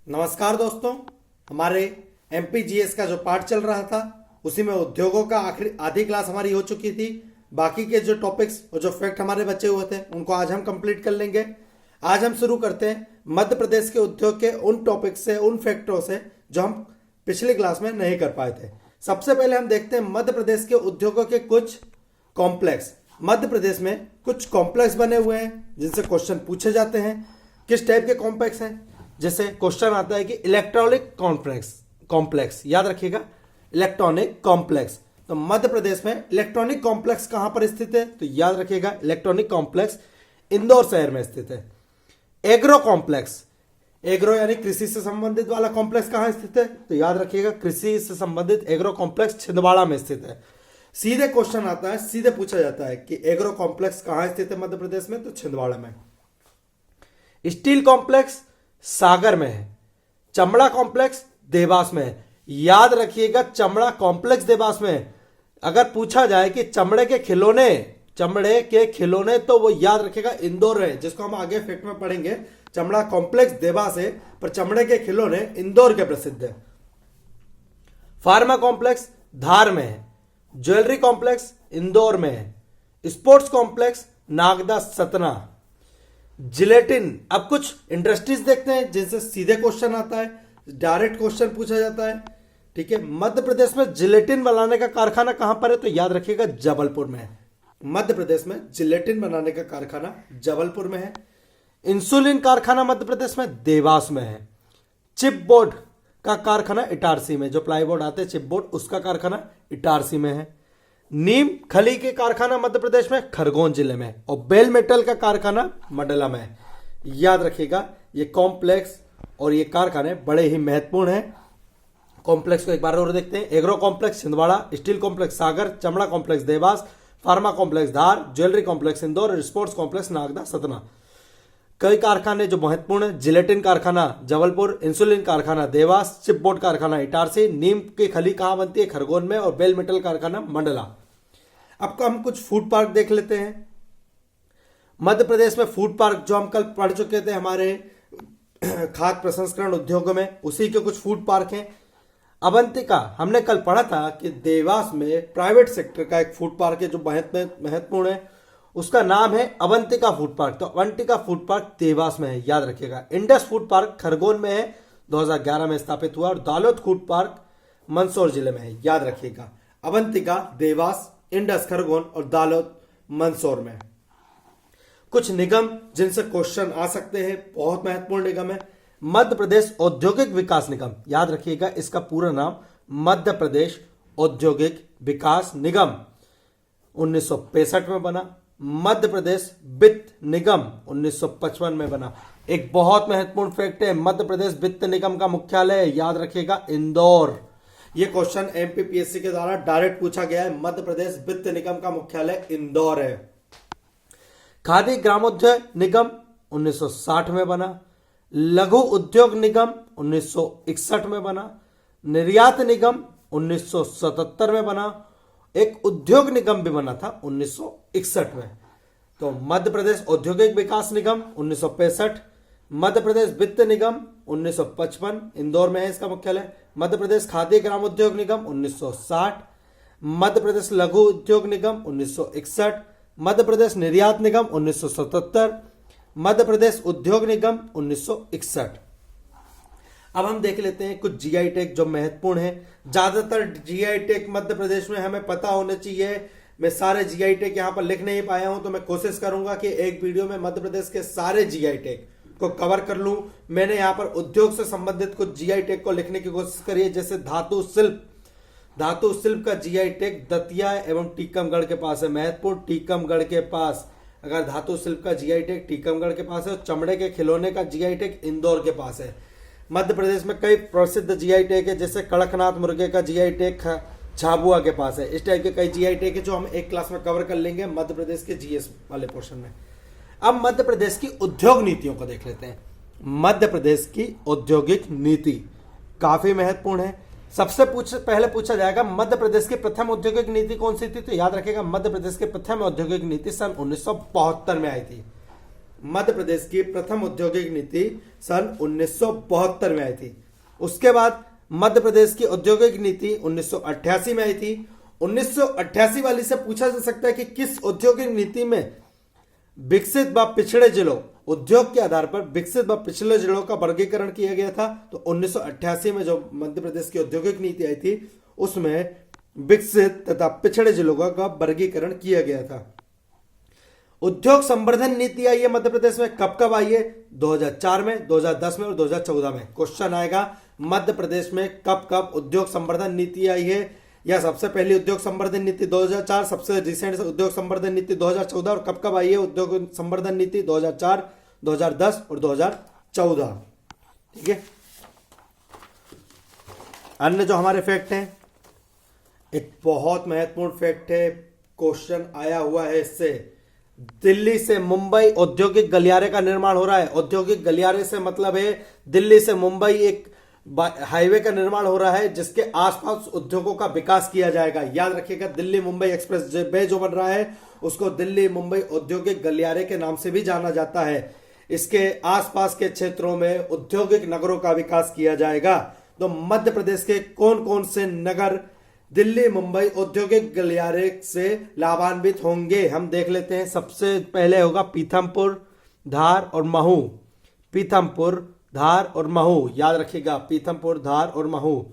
नमस्कार दोस्तों, हमारे एमपीजीएस का जो पार्ट चल रहा था उसी में उद्योगों का आधी क्लास हमारी हो चुकी थी। बाकी के जो टॉपिक्स और जो फैक्ट हमारे बचे हुए थे उनको आज हम कंप्लीट कर लेंगे। आज हम शुरू करते हैं मध्य प्रदेश के उद्योग के उन टॉपिक्स से, उन फैक्टरों से जो हम पिछली क्लास में नहीं कर पाए थे। सबसे पहले हम देखते हैं मध्य प्रदेश के उद्योगों के कुछ कॉम्प्लेक्स। मध्य प्रदेश में कुछ कॉम्प्लेक्स बने हुए हैं जिनसे क्वेश्चन पूछे जाते हैं। किस टाइप के कॉम्प्लेक्स हैं? जैसे क्वेश्चन आता है कि इलेक्ट्रॉनिक कॉम्प्लेक्स, याद रखिएगा, इलेक्ट्रॉनिक कॉम्प्लेक्स। तो मध्य प्रदेश में इलेक्ट्रॉनिक कॉम्प्लेक्स कहां पर स्थित है? तो याद रखिएगा, इलेक्ट्रॉनिक कॉम्प्लेक्स इंदौर शहर में स्थित है। एग्रो कॉम्प्लेक्स, एग्रो यानी कृषि से संबंधित वाला कॉम्प्लेक्स कहां स्थित है? तो याद रखिएगा, कृषि से संबंधित एग्रो कॉम्प्लेक्स छिंदवाड़ा में स्थित है। सीधे क्वेश्चन आता है, सीधे पूछा जाता है कि एग्रो कॉम्प्लेक्स कहां स्थित है मध्य प्रदेश में? तो छिंदवाड़ा में। स्टील कॉम्प्लेक्स सागर में है। चमड़ा कॉम्प्लेक्स देवास में है। याद रखिएगा, चमड़ा कॉम्प्लेक्स देवास में है। अगर पूछा जाए कि चमड़े के खिलौने तो वो याद रखिएगा इंदौर है, जिसको हम आगे फैक्ट में पढ़ेंगे। चमड़ा कॉम्प्लेक्स देवास है पर चमड़े के खिलौने इंदौर के प्रसिद्ध है। फार्मा कॉम्प्लेक्स धार में है। ज्वेलरी कॉम्प्लेक्स इंदौर में है। Sports complex Nagda Satna. Gelatin, अब कुछ इंडस्ट्रीज देखते हैं जिनसे सीधे क्वेश्चन आता है, डायरेक्ट क्वेश्चन पूछा जाता है। ठीक है, मध्य प्रदेश में जिलेटिन बनाने का कारखाना कहां पर है? तो याद रखिएगा, जबलपुर में है। मध्य प्रदेश में जिलेटिन बनाने का कारखाना जबलपुर में है। इंसुलिन कारखाना मध्य प्रदेश में देवास में है। चिप बोर्ड का कारखाना इटारसी में, जो प्लाईबोर्ड आते हैं चिप बोर्ड, उसका कारखाना इटारसी में है। नीम खली के कारखाना मध्य प्रदेश में खरगोन जिले में, और बेल मेटल का कारखाना मंडला में है। याद रखिएगा, ये कॉम्प्लेक्स और ये कारखाने बड़े ही महत्वपूर्ण हैं। कॉम्प्लेक्स को एक बार और देखते हैं। Agro complex Chhindwara, steel complex Sagar, चमड़ा complex Dewas, pharma complex Dhar, jewellery complex Indore और स्पोर्ट्स कॉम्प्लेक्स नागदा सतना। कई कारखाने जो महत्वपूर्ण है, जिलेटिन कारखाना जबलपुर, इंसुलिन कारखाना देवास, चिप बोर्ड कारखाना इटारसी, नीम की खली कहां बनती है? खरगोन में, और बेल मेटल कारखाना मंडला। अब हम कुछ फूड पार्क देख लेते हैं। मध्य प्रदेश में फूड पार्क जो हम कल पढ़ चुके थे हमारे खाद्य प्रसंस्करण उद्योगों में, उसी के कुछ फूड पार्क हैं। अवंतिका, हमने कल पढ़ा था कि देवास में प्राइवेट सेक्टर का एक फूड पार्क है जो महत्वपूर्ण है, उसका नाम है अवंतिका फूड पार्क। तो अवंतिका फूड पार्क देवास में है, याद रखिएगा। इंडस फूड पार्क खरगोन में है, 2011 में स्थापित हुआ। और दालोद फूड पार्क मंदसौर जिले में है, याद रखिएगा। अवंतिका देवास, इंडस खरगोन और दालोद मंदसौर में। कुछ निगम जिनसे क्वेश्चन आ सकते हैं, बहुत महत्वपूर्ण निगम है। मध्य प्रदेश औद्योगिक विकास निगम, याद रखिएगा, इसका पूरा नाम मध्य प्रदेश औद्योगिक विकास निगम 1965 में बना। मध्य प्रदेश वित्त निगम 1955 में बना। एक बहुत महत्वपूर्ण फैक्ट है, मध्य प्रदेश वित्त निगम का मुख्यालय, याद रखिएगा, इंदौर। यह क्वेश्चन एमपीपीएससी के द्वारा डायरेक्ट पूछा गया है। मध्य प्रदेश वित्त निगम का मुख्यालय इंदौर है। खादी ग्रामोद्योग निगम 1960 में बना। लघु उद्योग निगम 1961 में बना। निर्यात निगम 1977 में बना। एक उद्योग निगम भी बना था 1961 में। तो मध्य प्रदेश औद्योगिक विकास निगम 1965, मध्य प्रदेश वित्त निगम 1955, इंदौर में है इसका मुख्यालय। मध्य प्रदेश खादी ग्रामोद्योग निगम 1960, मध्य प्रदेश लघु उद्योग निगम 1961, मध्य प्रदेश निर्यात निगम 1977, मध्य प्रदेश उद्योग निगम 1961। अब हम देख लेते हैं कुछ जीआई टैग जो महत्वपूर्ण है। ज्यादातर जीआई टैग मध्य प्रदेश में हमें पता होने चाहिए। मैं सारे जीआई टैग यहां पर लिख नहीं पाया हूं, तो मैं कोशिश करूंगा कि एक वीडियो में मध्य प्रदेश के सारे जीआई टैग को कवर कर लूं। मैंने यहां पर उद्योग से संबंधित कुछ जीआई टैग को लिखने की कोशिश करी है, जैसे धातु शिल्प का जीआई टैग दतिया एवं टीकमगढ़ के पास है, महत्वपूर्ण। टीकमगढ़ के पास अगर धातु शिल्प का जीआई टैग टीकमगढ़ के पास है, और चमड़े के खिलौने का जीआई टैग इंदौर के पास है। मध्य प्रदेश में कई प्रसिद्ध जीआई टैग है, जैसे कड़कनाथ मुर्गे का जीआई टैग झाबुआ के पास है। इस टाइप के कई जीआई टैग है जो हम एक क्लास में कवर कर लेंगे मध्य प्रदेश के जीएस वाले पोर्शन में। अब मध्य प्रदेश की उद्योग नीतियों को देख लेते हैं। मध्य प्रदेश की औद्योगिक नीति काफी महत्वपूर्ण है। सबसे पहले पूछा जाएगा मध्य प्रदेश की प्रथम औद्योगिक नीति कौन सी थी? तो याद रखिएगा, मध्य प्रदेश की प्रथम औद्योगिक नीति सन 1972 में आई थी। मध्य प्रदेश की प्रथम औद्योगिक नीति सन 1972 में आई थी। उसके बाद मध्य प्रदेश की औद्योगिक नीति 1988 में आई थी। 1988 वाली से पूछा जा सकता है कि किस औद्योगिक नीति में विकसित व पिछड़े जिलों, उद्योग के आधार पर विकसित व पिछड़े जिलों का वर्गीकरण किया गया था। तो 1988 में जो मध्य प्रदेश की औद्योगिक नीति आई थी उसमें विकसित तथा पिछड़े जिलों का वर्गीकरण किया गया था। उद्योग संवर्धन नीति आई है मध्य प्रदेश में, कब कब आई है? 2004 में, 2010 में और 2014 में। क्वेश्चन आएगा मध्य प्रदेश में कब कब उद्योग संवर्धन नीति आई है, या सबसे पहली उद्योग संवर्धन नीति 2004, सबसे रिसेंट उद्योग संवर्धन नीति 2014, और कब कब आई है उद्योग संवर्धन नीति? 2004, 2010 और 2014। ठीक है। अन्य जो हमारे फैक्ट हैं, एक बहुत महत्वपूर्ण फैक्ट है, क्वेश्चन आया हुआ है इससे। दिल्ली से मुंबई औद्योगिक गलियारे का निर्माण हो रहा है। औद्योगिक गलियारे से मतलब है दिल्ली से मुंबई एक हाईवे का निर्माण हो रहा है जिसके आसपास उद्योगों का विकास किया जाएगा। याद रखिएगा, दिल्ली मुंबई एक्सप्रेस वे जो बन रहा है उसको दिल्ली मुंबई औद्योगिक गलियारे के नाम से भी जाना जाता है। इसके आसपास के क्षेत्रों में औद्योगिक नगरों का विकास किया जाएगा। तो मध्य प्रदेश के कौन कौन से नगर दिल्ली मुंबई औद्योगिक गलियारे से लाभान्वित होंगे, हम देख लेते हैं। सबसे पहले होगा पीथमपुर, धार और महू। पीथमपुर, धार और महू, याद रखिएगा, पीथमपुर, धार और महू।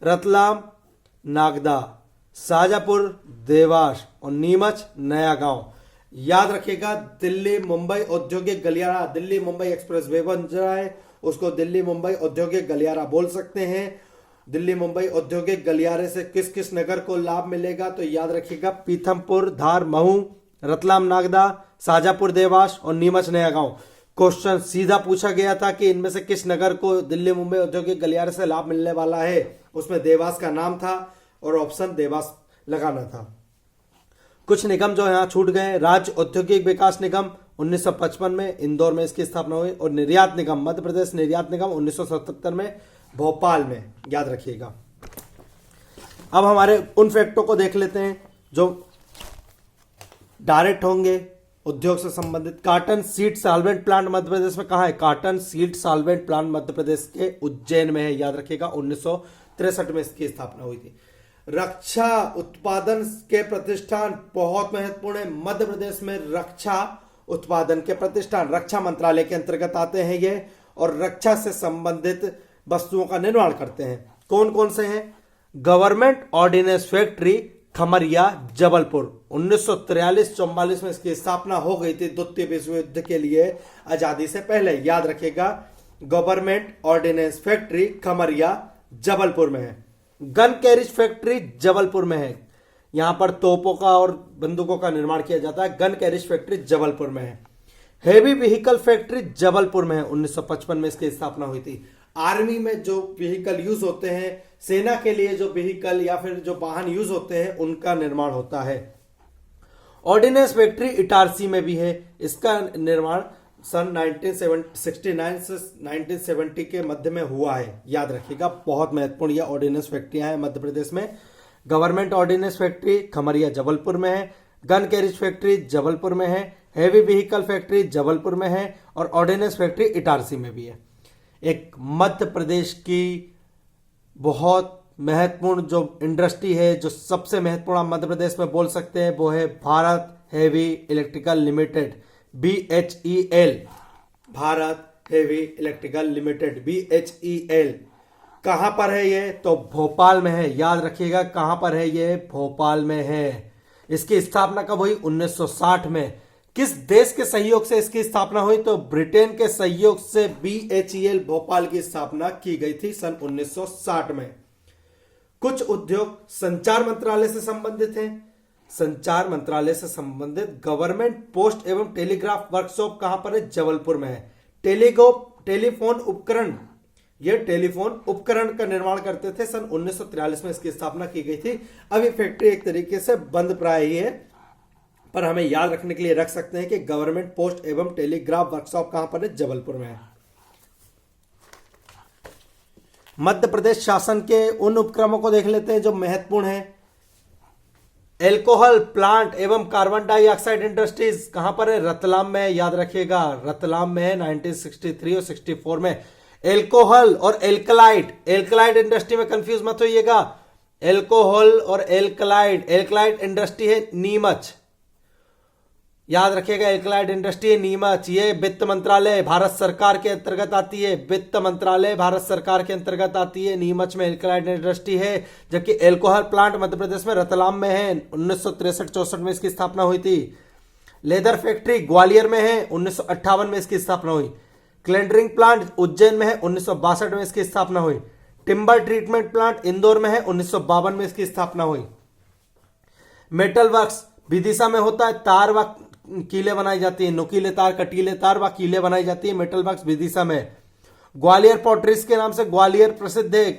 रतलाम, नागदा, शाजापुर, देवास और नीमच, नया गांव। याद रखिएगा, दिल्ली मुंबई औद्योगिक गलियारा, दिल्ली मुंबई एक्सप्रेस वे बन रहा है, उसको दिल्ली मुंबई औद्योगिक गलियारा बोल सकते हैं। दिल्ली मुंबई औद्योगिक गलियारे से किस किस नगर को लाभ मिलेगा? तो याद रखिएगा, पीथमपुर, धार, महू, रतलाम, नागदा, शाजापुर, देवास और नीमच, नया गांव। क्वेश्चन सीधा पूछा गया था कि इनमें से किस नगर को दिल्ली मुंबई औद्योगिक गलियारे से लाभ मिलने वाला है, उसमें देवास का नाम था और ऑप्शन देवास लगाना था। कुछ निगम जो यहाँ छूट गए, राज्य औद्योगिक विकास निगम 1955 में इंदौर में इसकी स्थापना हुई, और निर्यात निगम, मध्य प्रदेश निर्यात निगम 1977 में भोपाल में, याद रखिएगा। अब हमारे उन फैक्टों को देख लेते हैं जो डायरेक्ट होंगे उद्योग से संबंधित। कॉटन सीड सॉल्वेंट प्लांट मध्य प्रदेश में कहाँ है? Cotton seed solvent plant Madhya Pradesh के उज्जैन में है, याद रखिएगा। 1963 में इसकी स्थापना हुई थी। रक्षा उत्पादन के प्रतिष्ठान बहुत महत्वपूर्ण है मध्य प्रदेश में। रक्षा उत्पादन के प्रतिष्ठान रक्षा मंत्रालय के अंतर्गत आते हैं ये, और रक्षा से संबंधित वस्तुओं का निर्माण करते हैं। कौन कौन से हैं? Government ordnance factory, Khamaria, Jabalpur. 1943-44 में इसकी स्थापना हो गई थी द्वितीय विश्व युद्ध के लिए, आजादी से पहले। याद रखिएगा, government ordnance factory Khamaria Jabalpur में है। गन कैरिज फैक्ट्री जबलपुर में है, यहां पर तोपों का और बंदूकों का निर्माण किया जाता है। गन कैरिज फैक्ट्री जबलपुर में है। हेवी व्हीकल फैक्ट्री जबलपुर में है, 1955 में इसकी स्थापना हुई थी। आर्मी में जो व्हीकल यूज होते हैं, सेना के लिए जो व्हीकल या फिर जो वाहन यूज होते हैं, उनका निर्माण होता है। ऑर्डिनेंस फैक्ट्री इटारसी में भी है, इसका निर्माण सन 1969 से 1970 के मध्य में हुआ है, याद रखिएगा। बहुत महत्वपूर्ण यह ऑर्डिनेंस फैक्ट्रियां हैं मध्य प्रदेश में। Government ordnance factory Khamaria Jabalpur में है, गन कैरिज फैक्ट्री जबलपुर में है, हेवी व्हीकल फैक्ट्री जबलपुर में है, और ऑर्डिनेंस फैक्ट्री इटारसी में भी है। एक मध्य प्रदेश की बहुत महत्वपूर्ण जो इंडस्ट्री है, जो सबसे महत्वपूर्ण आप मध्य प्रदेश में बोल सकते हैं, वो है Bharat heavy electrical limited, BHEL। Bharat heavy electrical limited, BHEL। कहां पर है ये? तो भोपाल में है, याद रखिएगा। कहां पर है ये? भोपाल में है। इसकी स्थापना कब हुई? 1960 में। किस देश के सहयोग से इसकी स्थापना हुई? तो ब्रिटेन के सहयोग से BHEL भोपाल की स्थापना की गई थी सन 1960 में। कुछ उद्योग संचार मंत्रालय से संबंधित हैं। संचार मंत्रालय से संबंधित गवर्नमेंट पोस्ट एवं टेलीग्राफ वर्कशॉप कहां पर है? जबलपुर में है। टेलीफोन उपकरण, यह टेलीफोन उपकरण का निर्माण करते थे। सन 1943 में इसकी स्थापना की गई थी। अब ये फैक्ट्री एक तरीके से बंद प्राय ही है, पर हमें याद रखने के लिए रख सकते हैं कि गवर्नमेंट पोस्ट एवं टेलीग्राफ वर्कशॉप कहां पर है? जबलपुर में है। मध्य प्रदेश शासन के उन उपक्रमों को देख लेते हैं जो महत्वपूर्ण हैं। एल्कोहल प्लांट एवं कार्बन डाइऑक्साइड इंडस्ट्रीज कहां पर है? रतलाम में, याद रखिएगा रतलाम में है 1963 और 64 में। एल्कोहल और एल्कलाइड इंडस्ट्री में कंफ्यूज मत होइएगा। एल्कोहल और एल्कलाइड इंडस्ट्री है नीमच, याद रखिएगा एल्कलाइड इंडस्ट्री है नीमच। ये वित्त मंत्रालय भारत सरकार के अंतर्गत आती है, वित्त मंत्रालय भारत सरकार के अंतर्गत आती है। नीमच में एल्कलाइड इंडस्ट्री है, जबकि एल्कोहल प्लांट मध्य प्रदेश में रतलाम में है। 1963-64 में इसकी स्थापना हुई थी। लेदर फैक्ट्री ग्वालियर में है, 1958 में इसकी स्थापना हुई। क्लेंडरिंग प्लांट उज्जैन में है, 1962 में इसकी स्थापना हुई। टिम्बर ट्रीटमेंट प्लांट इंदौर में है, 1952 में इसकी स्थापना हुई। मेटल वर्क्स विदिशा में होता है, तार व कीले बनाई जाती है, नुकीले तार, कटीले तार व कीले बनाई जाती है मेटल वर्क्स विदिशा में। ग्वालियर पॉटरीज के नाम से ग्वालियर प्रसिद्ध है,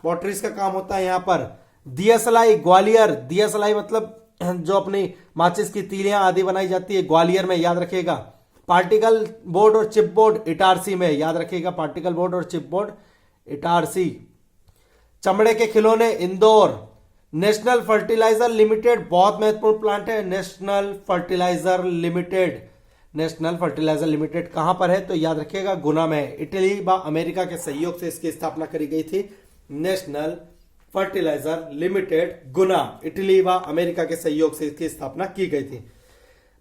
पॉटरीज का काम होता है यहां पर। दियासलाई ग्वालियर, दियासलाई मतलब जो अपनी माचिस की तीलियां आदि बनाई जाती है, ग्वालियर में, याद रखिएगा। पार्टिकल बोर्ड और चिप बोर्ड इटारसी में, याद रखिएगा पार्टिकल बोर्ड और चिप बोर्ड इटारसी। चमड़े के खिलौने इंदौर। नेशनल फर्टिलाइजर लिमिटेड बहुत महत्वपूर्ण प्लांट है, नेशनल फर्टिलाइजर लिमिटेड कहां पर है? तो याद रखिएगा गुना में है। इटली व अमेरिका के सहयोग से इसकी स्थापना करी गई थी। नेशनल फर्टिलाइजर लिमिटेड गुना, इटली व अमेरिका के सहयोग से इसकी स्थापना की गई थी।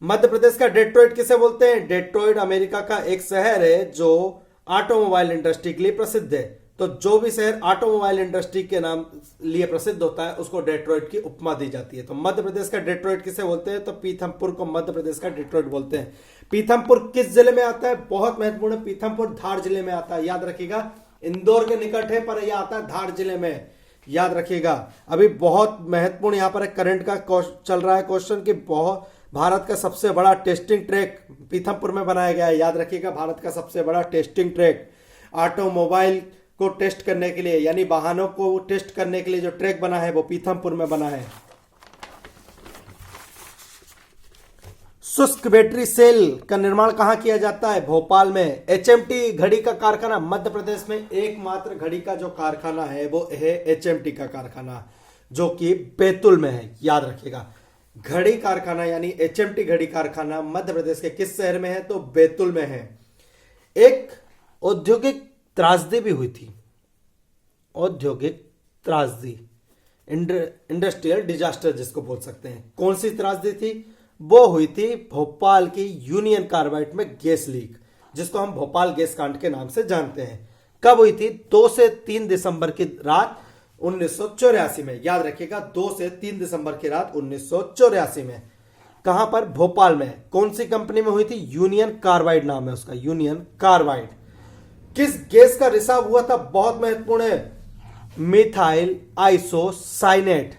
मध्य प्रदेश का डेट्रॉइट किसे बोलते हैं? डेट्रॉइट अमेरिका का एक शहर है जो ऑटोमोबाइल इंडस्ट्री के लिए प्रसिद्ध है। तो जो भी शहर ऑटोमोबाइल इंडस्ट्री के नाम लिए प्रसिद्ध होता है उसको डेट्रॉइट की उपमा दी जाती है। तो मध्य प्रदेश का डेट्रॉइट किसे बोलते हैं? तो पीथमपुर को मध्य प्रदेश का डेट्रॉइट बोलते हैं। पीथमपुर किस जिले में आता है? बहुत महत्वपूर्ण है, पीथमपुर धार जिले में आता है, याद रखिएगा। इंदौर के निकट है पर यह आता है धार जिले में, याद रखिएगा। अभी बहुत महत्वपूर्ण यहां पर करंट का चल रहा है क्वेश्चन कि बहुत भारत का सबसे बड़ा टेस्टिंग ट्रैक पीथमपुर में बनाया गया है, याद रखिएगा। भारत का सबसे बड़ा टेस्टिंग ट्रैक ऑटोमोबाइल को टेस्ट करने के लिए, यानी वाहनों को टेस्ट करने के लिए जो ट्रैक बना है वो पीथमपुर में बना है। शुष्क बैटरी सेल का निर्माण कहां किया जाता है? भोपाल में। एचएमटी घड़ी का कारखाना मध्य प्रदेश में एकमात्र घड़ी का जो कारखाना है वो है एचएमटी का कारखाना, जो कि बैतूल में है, याद रखिएगा। घड़ी कारखाना यानी एचएमटी घड़ी कारखाना मध्य प्रदेश के किस शहर में है? तो बैतूल में है। एक औद्योगिक त्रासदी भी हुई थी, औद्योगिक त्रासदी, इंडस्ट्रियल डिजास्टर जिसको बोल सकते हैं। कौन सी त्रासदी थी? वो हुई थी भोपाल की यूनियन कार्बाइड में गैस लीक, जिसको हम भोपाल गैस कांड के नाम से जानते हैं। कब हुई थी? 2 से 3 दिसंबर की रात 1984 में, याद रखिएगा 2 से 3 दिसंबर की रात 1984 में। कहां पर? भोपाल में। कौन सी कंपनी में हुई थी? यूनियन कार्बाइड नाम है उसका, यूनियन कार्बाइड। किस गैस का रिसाव हुआ था? बहुत महत्वपूर्ण है, मिथाइल आइसोसाइनेट।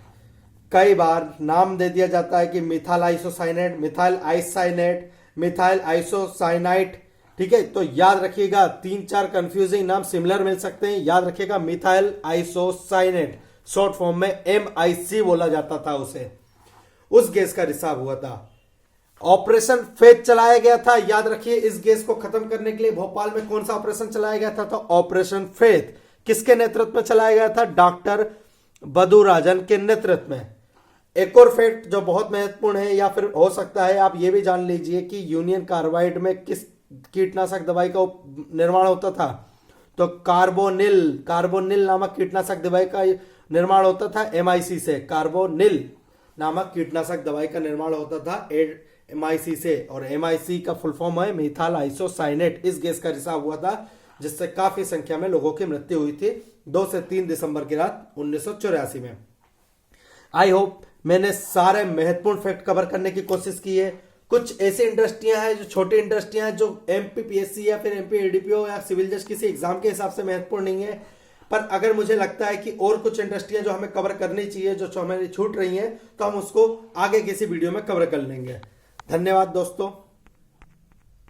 कई बार नाम दे दिया जाता है कि methyl isocyanate, methyl isocyanate, methyl isocyanate, ठीक है। तो याद रखिएगा 3-4 कंफ्यूजिंग नाम सिमिलर मिल सकते हैं, याद रखिएगा मिथाइल आइसोसाइनेट, शॉर्ट फॉर्म में MIC बोला जाता था उसे। उस गैस का रिसाव हुआ था। ऑपरेशन फेथ चलाया गया था, याद रखिए। इस गैस को खत्म करने के लिए भोपाल में कौन सा ऑपरेशन चलाया गया था? तो ऑपरेशन फेथ किसके नेतृत्व में चलाया गया था? डॉक्टर बदुराजन के नेतृत्व में। एक और फैक्ट जो बहुत महत्वपूर्ण है, या फिर हो सकता है आप ये भी जान लीजिए कि यूनियन कार्बाइड में किस कीटनाशक दवाई का निर्माण होता था? तो कार्बोनिल नामक कीटनाशक दवाई का निर्माण होता था MIC से। कार्बोनिल नामक कीटनाशक दवाई का निर्माण होता था MIC से, और MIC का फुल फॉर्म है मिथाइल आइसोसाइनेट। इस गैस का रिसाव हुआ था जिससे काफी संख्या में लोगों की मृत्यु हुई थी 2 से 3 दिसंबर की रात 1984 में। आई होप मैंने सारे महत्वपूर्ण फैक्ट कवर करने की कोशिश की है। कुछ ऐसी इंडस्ट्रियां हैं जो छोटी इंडस्ट्रियां हैं जो MPPSC या फिर MP-ADPO या सिविल जज किसी एग्जाम के हिसाब से महत्वपूर्ण नहीं है, पर अगर मुझे लगता है कि और कुछ इंडस्ट्रियां जो हमें कवर करनी चाहिए जो हमें छूट रही हैं, तो हम उसको आगे किसी वीडियो में कवर कर लेंगे। धन्यवाद दोस्तों।